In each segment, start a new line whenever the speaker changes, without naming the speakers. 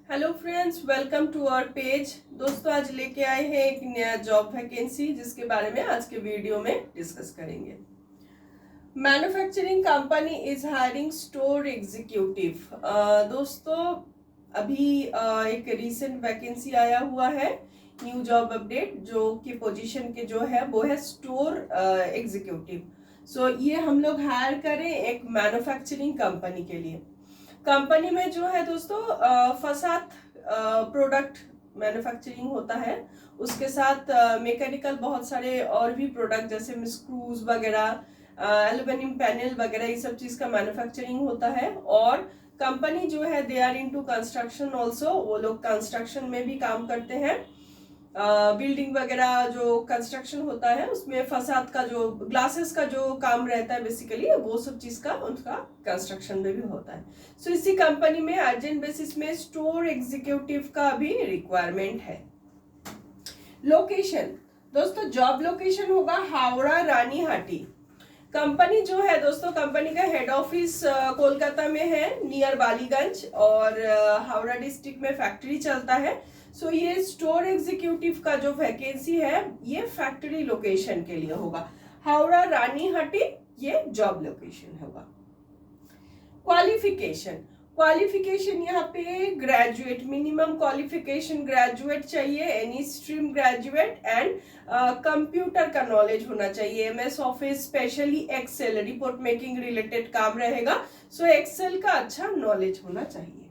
Hello friends, welcome to our page. दोस्तों, आज लेके आए हैं एक नया जॉब वैकेंसी जिसके बारे में आज के वीडियो में डिस्कस करेंगे। Manufacturing company is hiring store executive. दोस्तों, अभी एक रीसेंट वैकेंसी आया हुआ है, न्यू जॉब अपडेट, जो कि पोजीशन के जो है वो है स्टोर एग्जीक्यूटिव। सो ये हम लोग हायर करें एक मैन्युफैक्चरिंग कंपनी के लिए। कंपनी में जो है दोस्तों फसाद प्रोडक्ट मैन्युफैक्चरिंग होता है, उसके साथ मैकेनिकल बहुत सारे और भी प्रोडक्ट जैसे स्क्रूज वगैरह, एल्यूमिनियम पैनल वगैरह, ये सब चीज का मैन्युफैक्चरिंग होता है। और कंपनी जो है they are into construction also, वो लोग कंस्ट्रक्शन में भी काम करते हैं। बिल्डिंग वगैरह जो कंस्ट्रक्शन होता है उसमें फसाद का जो ग्लासेस का जो काम रहता है बेसिकली, वो सब चीज का उनका कंस्ट्रक्शन में भी होता है। सो इसी कंपनी में अर्जेंट बेसिस में स्टोर एग्जीक्यूटिव का भी रिक्वायरमेंट है। लोकेशन दोस्तों, जॉब लोकेशन होगा हावड़ा रानीहाटी। कंपनी जो है दोस्तों, कंपनी का हेड ऑफिस कोलकाता में है, नियर बालीगंज, और हावड़ा डिस्ट्रिक्ट में फैक्ट्री चलता है। सो ये स्टोर एग्जीक्यूटिव का जो वैकेंसी है ये फैक्ट्री लोकेशन के लिए होगा, हावड़ा रानीहाटी, ये जॉब लोकेशन होगा। क्वालिफिकेशन क्वालिफिकेशन यहाँ पे ग्रेजुएट, मिनिमम क्वालिफिकेशन ग्रेजुएट चाहिए, any stream graduate, and computer का नॉलेज होना चाहिए, MS office, specially excel, report making related काम रहेगा। सो एक्सेल का अच्छा नॉलेज होना चाहिए।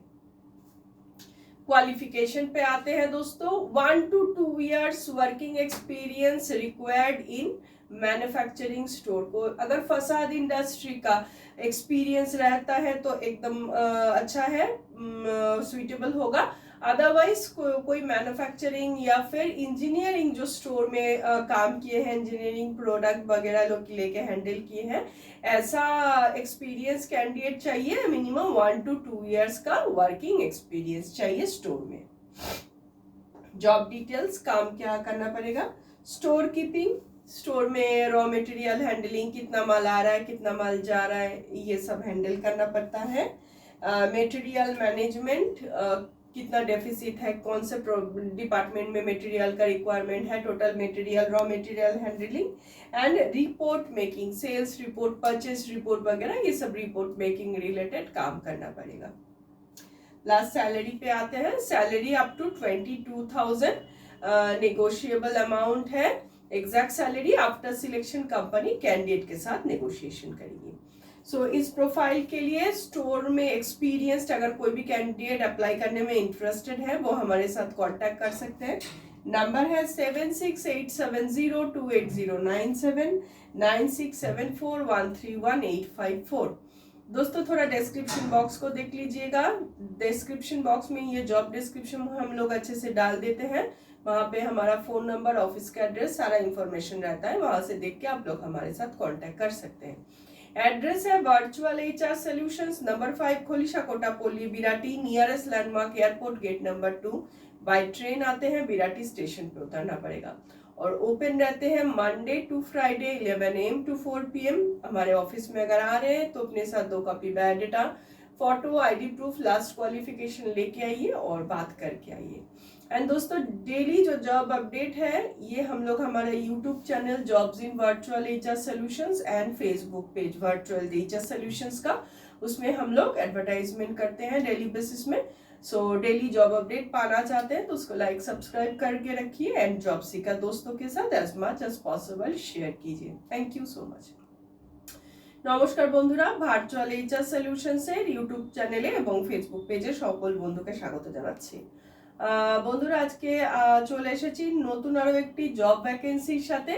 क्वालिफिकेशन पे आते हैं दोस्तों, 1 to 2 years working experience required in manufacturing store. को अगर फसाद इंडस्ट्री का एक्सपीरियंस रहता है तो एकदम अच्छा है, सुइटेबल होगा। अदरवाइज कोई मैन्युफैक्चरिंग या फिर इंजीनियरिंग जो स्टोर में काम किए हैं, इंजीनियरिंग प्रोडक्ट वगैरह लोग लेके हैंडल किए हैं, ऐसा एक्सपीरियंस कैंडिडेट चाहिए। मिनिमम 1 to 2 years का वर्किंग एक्सपीरियंस चाहिए स्टोर में। जॉब डिटेल्स, काम क्या करना पड़ेगा, स्टोर कीपिंग, स्टोर में रॉ मटेरियल हैंडलिंग, कितना माल आ रहा है, कितना माल जा रहा है, ये सब हैंडल करना पड़ता है। मटेरियल मैनेजमेंट, कितना डेफिसिट है, कौन से डिपार्टमेंट में मटेरियल का रिक्वायरमेंट है, total material, raw material handling, and report making, sales report, purchase report वगैरह, ये सब रिपोर्ट मेकिंग रिलेटेड काम करना पड़ेगा। लास्ट सैलरी पे आते हैं। Salary up to 22,000, negotiable amount है। Exact salary after selection company candidate के साथ नेगोशिएशन करेगी। सो इस प्रोफाइल के लिए स्टोर में एक्सपीरियंस्ड अगर कोई भी कैंडिडेट अप्लाई करने में इंटरेस्टेड है वो हमारे साथ कांटेक्ट कर सकते हैं। नंबर है 7687028097, 9674131854। दोस्तों, थोड़ा डिस्क्रिप्शन बॉक्स को देख लीजिएगा। डिस्क्रिप्शन बॉक्स में ये जॉब डिस्क्रिप्शन हम लोग अच्छे से डाल देते हैं, वहाँ पे हमारा फोन नंबर, ऑफिस का एड्रेस, सारा इंफॉर्मेशन रहता है, वहां से देख के आप लोग हमारे साथ कांटेक्ट कर सकते हैं। एड्रेस है virtual HR solutions, number 5 Kholisha Kotapoly, Birati, nearest landmark airport gate number 2। By train आते हैं, बिराटी स्टेशन पे उतरना पड़ेगा। और ओपन रहते हैं Monday to Friday 11 AM to 4 PM। हमारे ऑफिस में अगर आ रहे हैं तो अपने साथ 2 copy biodata, photo, ID proof, last qualification लेके आइए और बात करके आइए। एंड दोस्तों, डेली जो जॉब अपडेट है ये हम लोग हमारे YouTube channel jobs in virtual HR solutions and Facebook page virtual HR solutions का, उसमें हम लोग एडवर्टाइजमेंट करते हैं डेली बेसिस में। सो डेली जॉब अपडेट पाना चाहते हैं तो उसको लाइक सब्सक्राइब करके रखिए, एंड जॉब सीकर दोस्तों के साथ as much as possible share कीजिए। Thank you so much. নমস্কার বন্ধুরা, ভার্চুয়াল এইচআর সলিউশনসের ইউটিউব চ্যানেলে এবং ফেসবুক পেজে সকল বন্ধুকে স্বাগত জানাচ্ছি। বন্ধুরা, আজকে চলে এসেছি নতুন আরো একটি জব ভ্যাকেন্সির সাথে।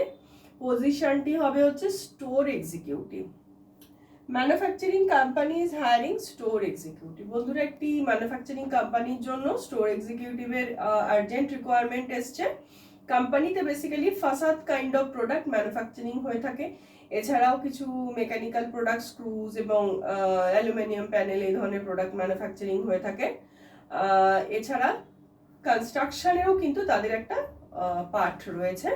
পজিশনটি হবে হচ্ছে store executive. Manufacturing company is hiring store executive. বন্ধুরা, একটি ম্যানুফ্যাকচারিং কোম্পানির জন্য স্টোর এক্সিকিউটিভের আর্জেন্ট রিকোয়ারমেন্ট এসছে। কোম্পানিতে বেসিক্যালি ফাসাদ কাইন্ড অফ প্রোডাক্ট ম্যানুফ্যাকচারিং হয়ে থাকে, এছাড়াও কিছু মেকানিক্যাল প্রোডাক্ট, স্ক্রুজ এবং অ্যালুমিনিয়াম প্যানেল, এই ধরনের প্রোডাক্ট ম্যানুফ্যাকচারিং হয়ে থাকে। এছাড়া কনস্ট্রাকশনেরও কিন্তু তাদের একটা পার্ট রয়েছে।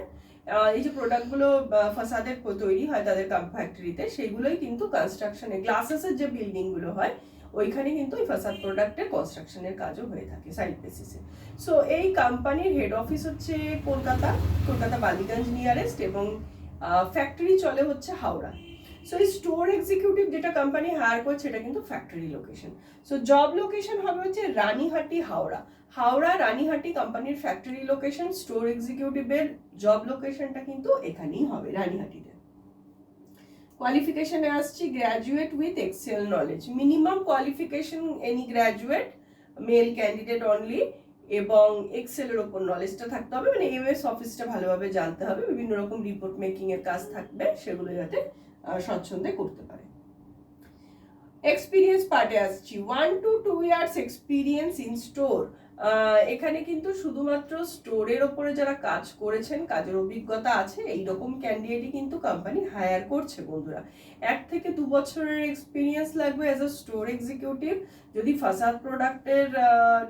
এই যে প্রোডাক্টগুলো ফাসাদের তৈরি হয় তাদের ফ্যাক্টরিতে, সেগুলোই কিন্তু কনস্ট্রাকশনে, গ্লাসেসের যে বিল্ডিংগুলো হয় ওইখানে কিন্তু এই ফাসাদ প্রোডাক্টের কনস্ট্রাকশনের কাজও হয়ে থাকে সাইড বেসিসে। সো এই কোম্পানির হেড অফিস হচ্ছে কলকাতা বালিগঞ্জ নিয়ারেস্ট, এবং ফ্যাক্টরি চলে হচ্ছে হাওড়া। সো এই স্টোর এক্সিকিউটিভ যেটা কোম্পানি হায়ার করছে এটা কিন্তু factory location. So job location হবে হচ্ছে রানীহাটি হাওড়া রানীহাটি কোম্পানির ফ্যাক্টরি লোকেশন। স্টোর এক্সিকিউটিভের জব লোকেশনটা কিন্তু এখানেই হবে, রানীহাটিতে। কোয়ালিফিকেশনে আসছি graduate with Excel knowledge, minimum qualification any graduate, male candidate only, এবং এক্সেলের ওপর নলেজটা থাকতে হবে, মানে এমএস অফিসটা ভালোভাবে জানতে হবে, বিভিন্ন রকম রিপোর্ট মেকিং এর কাজ থাকবে, সেগুলো যাতে স্বচ্ছন্দে করতে পারে। এক্সপিরিয়েন্স পার্টে আসছি, 1 to 2 years experience in store. এখানে কিন্তু শুধুমাত্র স্টোরের ওপরে যারা কাজ করেছেন, কাজের অভিজ্ঞতা আছে, এইরকম ক্যান্ডিডেটই কিন্তু কোম্পানি হায়ার করছে বন্ধুরা। 1 থেকে 2 বছরের এক্সপিরিয়েন্স লাগবে অ্যাজ আ স্টোর এক্সিকিউটিভ। যদি ফাসাদ প্রোডাক্টের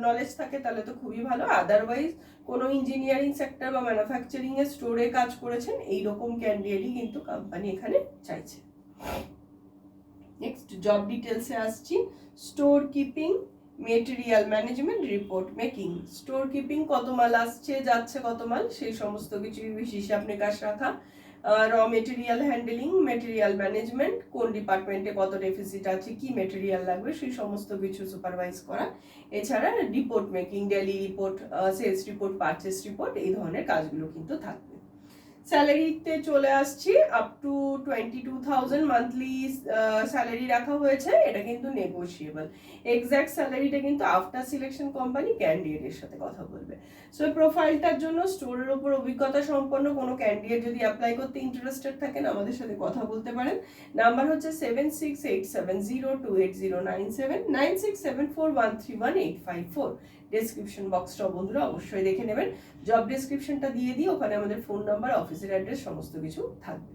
নলেজ থাকে তাহলে তো খুবই ভালো, আদারওয়াইজ কোনো ইঞ্জিনিয়ারিং সেক্টর বা ম্যানুফ্যাকচারিং এর স্টোরে কাজ করেছেন, এইরকম ক্যান্ডিডেটই কিন্তু কোম্পানি এখানে চাইছে। নেক্সট জব ডিটেলসে আসছি, store keeping, material management, report making. Store keeping কত মাল আসছে যাচ্ছে কত মাল সেই সমস্ত কিছু হিসাব নিকাশ রাখা, র মেটেরিয়াল হ্যান্ডেলিং, মেটেরিয়াল ম্যানেজমেন্ট, কোন ডিপার্টমেন্টে কত ডেফিসিট আছে, কি মেটেরিয়াল লাগবে সেই সমস্ত কিছু সুপারভাইজ করা। এছাড়া report making, daily report, sales report, purchase report, এই ধরনের কাজগুলো কিন্তু থাকবে। স্যালারিতে চলে আসছি, আপ টু 22,000 মান্থলি স্যালারি রাখা হয়েছে, এটা কিন্তু নেগোশিয়েবল। এক্স্যাক্ট স্যালারিটা কিন্তু আফটার সিলেকশন কোম্পানি ক্যান্ডিডেটের সাথে কথা বলবে। সো প্রোফাইলটার জন্য স্টোরের উপর অভিজ্ঞতা সম্পন্ন কোনো ক্যান্ডিডেট যদি অ্যাপ্লাই করতে ইন্টারেস্টেড থাকেন আমাদের সাথে কথা বলতে পারেন। নাম্বার হচ্ছে 7687028097, 9674131854। ডেসক্রিপশন বক্সটা বন্ধুরা অবশ্যই দেখে নেবেন, জব ডেসক্রিপশনটা দিয়ে দিই, ওখানে আমাদের ফোন নাম্বার, অফিসের অ্যাড্রেস সমস্ত কিছু থাকবে।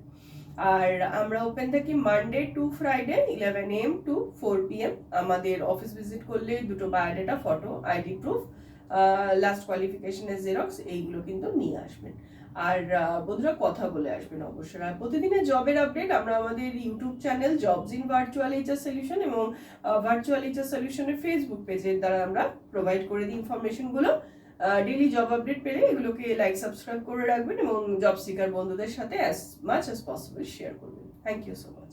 আর আমরা ওপেন থাকি Monday to Friday 11 AM to 4 PM। আমাদের অফিস ভিজিট করলে দুটো biodata, photo, ID proof, last কোয়ালিফিকেশনের জেরক্স, এইগুলো কিন্তু নিয়ে আসবেন। আর বন্ধুরা কথা বলে আসবেন অবশ্যই। আর প্রতিদিনের জবের আপডেট আমরা আমাদের YouTube channel jobs in virtual HR solution এবং ভার্চুয়াল এইচআর সলিউশনের ফেসবুক পেজের দ্বারা আমরা প্রোভাইড করে দিই ইনফরমেশনগুলো। ডেইলি জব আপডেট পেলে এগুলোকে লাইক সাবস্ক্রাইব করে রাখবেন এবং জব সিকার বন্ধুদের সাথে as much as possible share করবেন। Thank you so much.